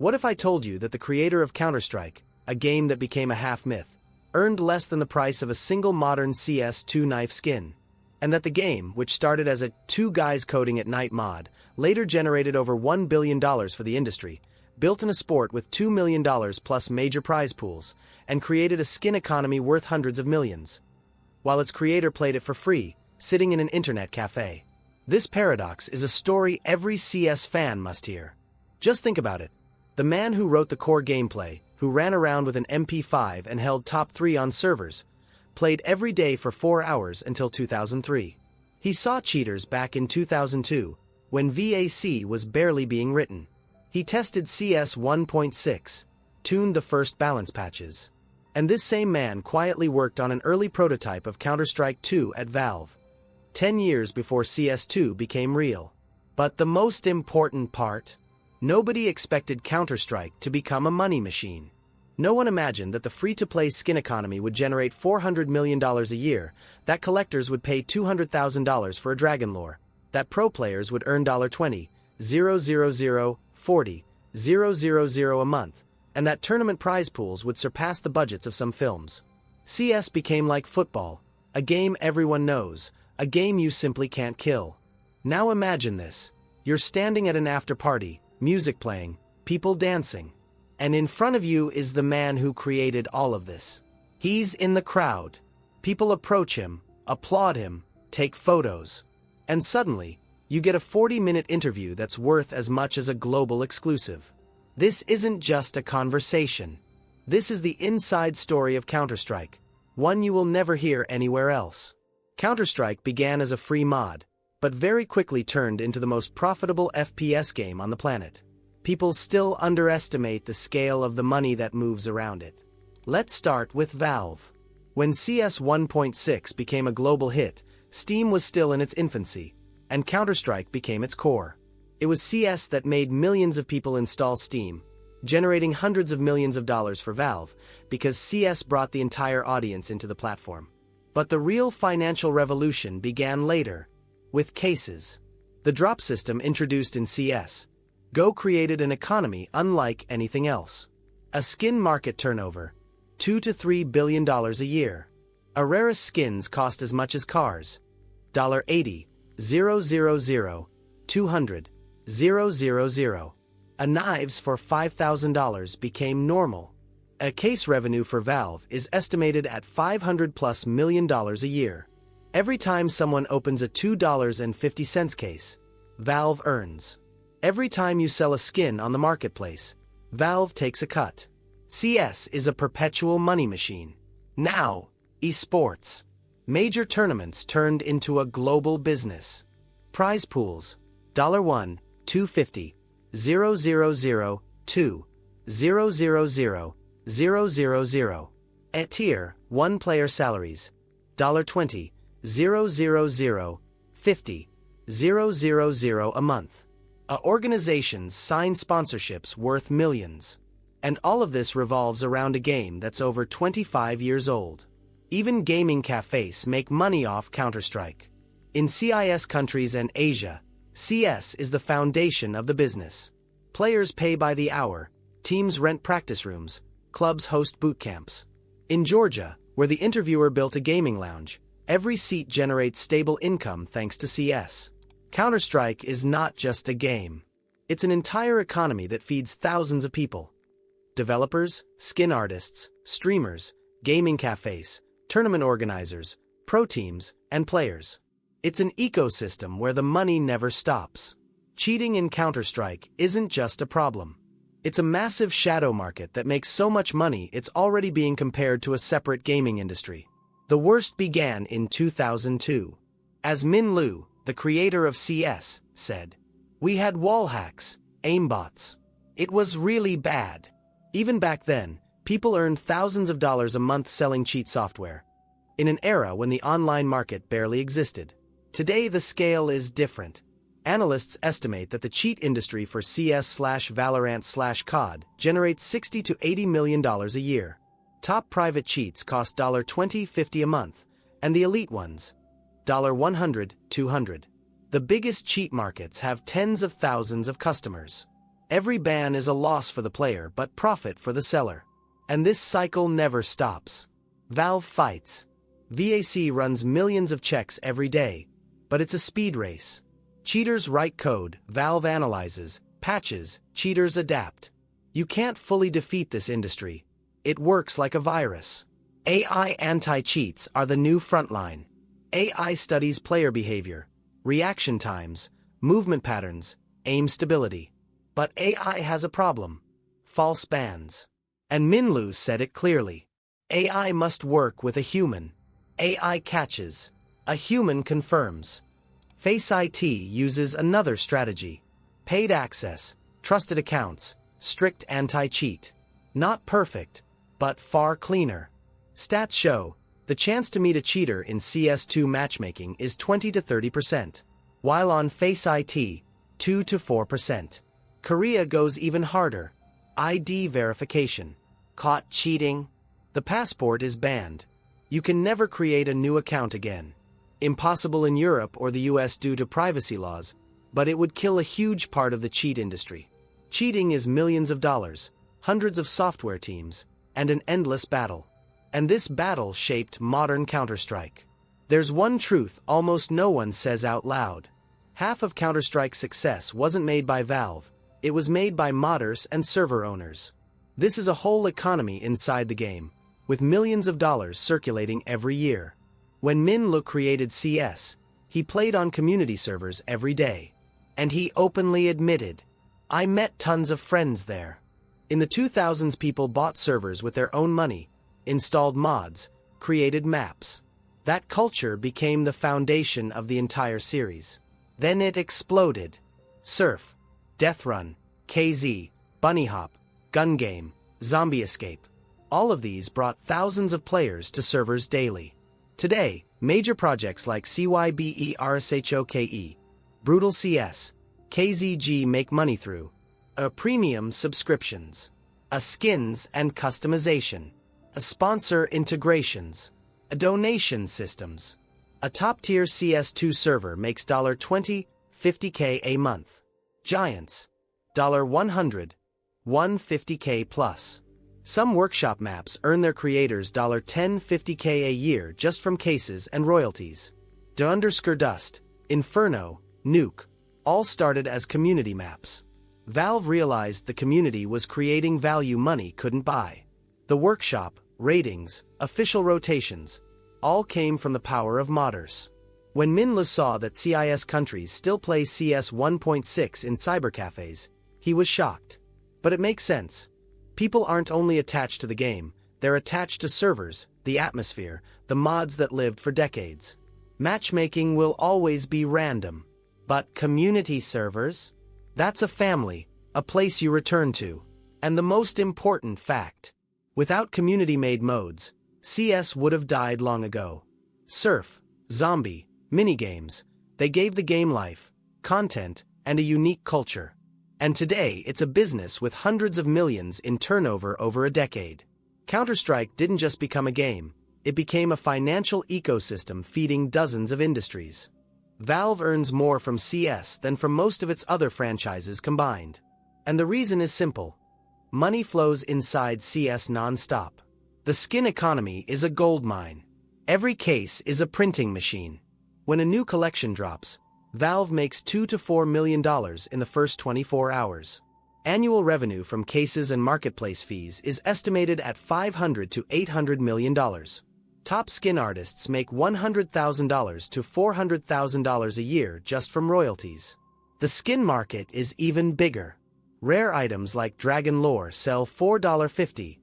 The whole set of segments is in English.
What if I told you that the creator of Counter-Strike, a game that became a half-myth, earned less than the price of a single modern CS2 knife skin? And that the game, which started as a two guys coding at night mod, later generated over $1 billion for the industry, built in a sport with $2 million plus major prize pools, and created a skin economy worth hundreds of millions, while its creator played it for free, sitting in an internet cafe. This paradox is a story every CS fan must hear. Just think about it. The man who wrote the core gameplay, who ran around with an MP5 and held top 3 on servers, played every day for 4 hours until 2003. He saw cheaters back in 2002, when VAC was barely being written. He tested CS 1.6, tuned the first balance patches. And this same man quietly worked on an early prototype of Counter-Strike 2 at Valve, 10 years before CS2 became real. But the most important part? Nobody expected Counter-Strike to become a money machine. No one imagined that the free-to-play skin economy would generate $400 million a year, that collectors would pay $200,000 for a dragon lore, that pro players would earn $20, 000, 40, 000 a month, and that tournament prize pools would surpass the budgets of some films. CS became like football, a game everyone knows, a game you simply can't kill. Now imagine this. You're standing at an after-party, music playing, people dancing. And in front of you is the man who created all of this. He's in the crowd. People approach him, applaud him, take photos. And suddenly, you get a 40-minute interview that's worth as much as a global exclusive. This isn't just a conversation. This is the inside story of Counter-Strike, one you will never hear anywhere else. Counter-Strike began as a free mod, but very quickly turned into the most profitable FPS game on the planet. People still underestimate the scale of the money that moves around it. Let's start with Valve. When CS 1.6 became a global hit, Steam was still in its infancy, and Counter-Strike became its core. It was CS that made millions of people install Steam, generating hundreds of millions of dollars for Valve, because CS brought the entire audience into the platform. But the real financial revolution began later, with cases. The drop system introduced in CS Go created an economy unlike anything else. A skin market turnover, $2 to $3 billion a year. A rarest skins cost as much as cars. $80, 000, 200, 000. A knives for $5,000 became normal. A case revenue for Valve is estimated at $500+ million a year. Every time someone opens a $2.50 case, Valve earns. Every time you sell a skin on the marketplace, Valve takes a cut. CS is a perpetual money machine. Now, esports. Major tournaments turned into a global business. Prize pools, $1, 250, 000, 2, 000, 000. At tier 1 player salaries, $20, 000, 50, 000 a month. Organizations sign sponsorships worth millions. And all of this revolves around a game that's over 25 years old. Even gaming cafes make money off Counter-Strike. In CIS countries and Asia, CS is the foundation of the business. Players pay by the hour, teams rent practice rooms, clubs host boot camps. In Georgia, where the interviewer built a gaming lounge, every seat generates stable income thanks to CS. Counter-Strike is not just a game. It's an entire economy that feeds thousands of people. Developers, skin artists, streamers, gaming cafes, tournament organizers, pro teams, and players. It's an ecosystem where the money never stops. Cheating in Counter-Strike isn't just a problem. It's a massive shadow market that makes so much money it's already being compared to a separate gaming industry. The worst began in 2002. As Min Liu, the creator of CS, said, "We had wall hacks, aimbots. It was really bad." Even back then, people earned thousands of dollars a month selling cheat software, in an era when the online market barely existed. Today the scale is different. Analysts estimate that the cheat industry for CS/Valorant/COD generates $60 to $80 million a year. Top private cheats cost $20-50 a month, and the elite ones, $100-200. The biggest cheat markets have tens of thousands of customers. Every ban is a loss for the player but profit for the seller. And this cycle never stops. Valve fights. VAC runs millions of checks every day, but it's a speed race. Cheaters write code, Valve analyzes, patches, cheaters adapt. You can't fully defeat this industry. It works like a virus. AI anti-cheats are the new frontline. AI studies player behavior, reaction times, movement patterns, aim stability. But AI has a problem. False bans. And Minlu said it clearly. AI must work with a human. AI catches. A human confirms. Face IT uses another strategy. Paid access, trusted accounts, strict anti-cheat. Not perfect, but far cleaner. Stats show, the chance to meet a cheater in CS2 matchmaking is 20 to 30%, while on Face IT, 2 to 4%. Korea goes even harder. ID verification. Caught cheating? The passport is banned. You can never create a new account again. Impossible in Europe or the US due to privacy laws, but it would kill a huge part of the cheat industry. Cheating is millions of dollars, hundreds of software teams, and an endless battle. And this battle shaped modern Counter-Strike. There's one truth almost no one says out loud. Half of Counter-Strike's success wasn't made by Valve, it was made by modders and server owners. This is a whole economy inside the game, with millions of dollars circulating every year. When Minlu created CS, he played on community servers every day. And he openly admitted, I met tons of friends there. In the 2000s, people bought servers with their own money, installed mods, created maps. That culture became the foundation of the entire series. Then it exploded. Surf, Death Run, KZ, Bunny Hop, Gun Game, Zombie Escape. All of these brought thousands of players to servers daily. Today, major projects like CYBERSHOKE, Brutal CS, KZG make money through a premium subscriptions, a skins and customization, a sponsor integrations, a donation systems. A top-tier CS2 server makes $20, $50K a month. Giants, $100, $150K plus. Some workshop maps earn their creators $10, $50K a year just from cases and royalties. Dust, Inferno, Nuke, all started as community maps. Valve realized the community was creating value money couldn't buy. The workshop, ratings, official rotations, all came from the power of modders. When Minlu saw that CIS countries still play CS 1.6 in cybercafes, he was shocked. But it makes sense. People aren't only attached to the game, they're attached to servers, the atmosphere, the mods that lived for decades. Matchmaking will always be random. But community servers? That's a family, a place you return to. And the most important fact. Without community-made modes, CS would have died long ago. Surf, Zombie, minigames, they gave the game life, content, and a unique culture. And today it's a business with hundreds of millions in turnover over a decade. Counter-Strike didn't just become a game, it became a financial ecosystem feeding dozens of industries. Valve earns more from CS than from most of its other franchises combined. And the reason is simple. Money flows inside CS non-stop. The skin economy is a gold mine. Every case is a printing machine. When a new collection drops, Valve makes $2 to $4 million in the first 24 hours. Annual revenue from cases and marketplace fees is estimated at $500 to $800 million. Top skin artists make $100,000 to $400,000 a year just from royalties. The skin market is even bigger. Rare items like Dragon Lore sell $4.50,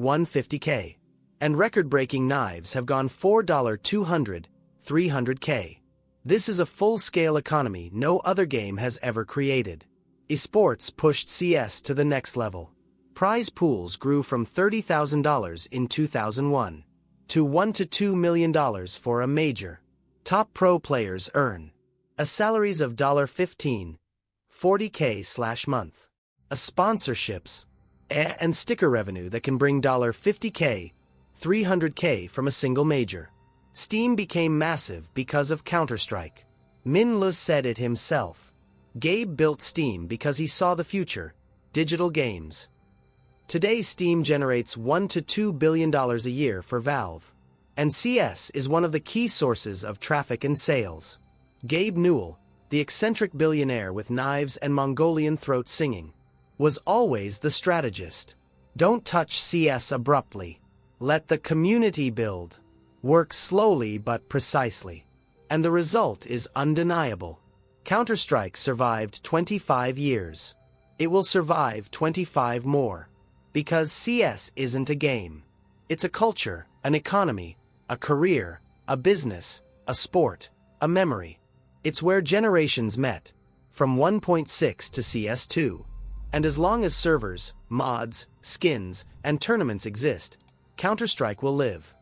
$150K. And record-breaking knives have gone $4, $200, $300K. This is a full-scale economy no other game has ever created. Esports pushed CS to the next level. Prize pools grew from $30,000 in 2001 to $1 to $2 million for a major. Top pro players earn a salaries of $15, $40K/month. A sponsorships and sticker revenue that can bring $50K, $300K from a single major. Steam became massive because of Counter-Strike. Minlu said it himself. Gabe built Steam because he saw the future. digital games. Today Steam generates $1 to $2 billion a year for Valve. And CS is one of the key sources of traffic and sales. Gabe Newell, the eccentric billionaire with knives and Mongolian throat singing, was always the strategist. Don't touch CS abruptly. Let the community build. Work slowly but precisely. And the result is undeniable. Counter-Strike survived 25 years. It will survive 25 more. Because CS isn't a game. It's a culture, an economy, a career, a business, a sport, a memory. It's where generations met, from 1.6 to CS2. And as long as servers, mods, skins, and tournaments exist, Counter-Strike will live.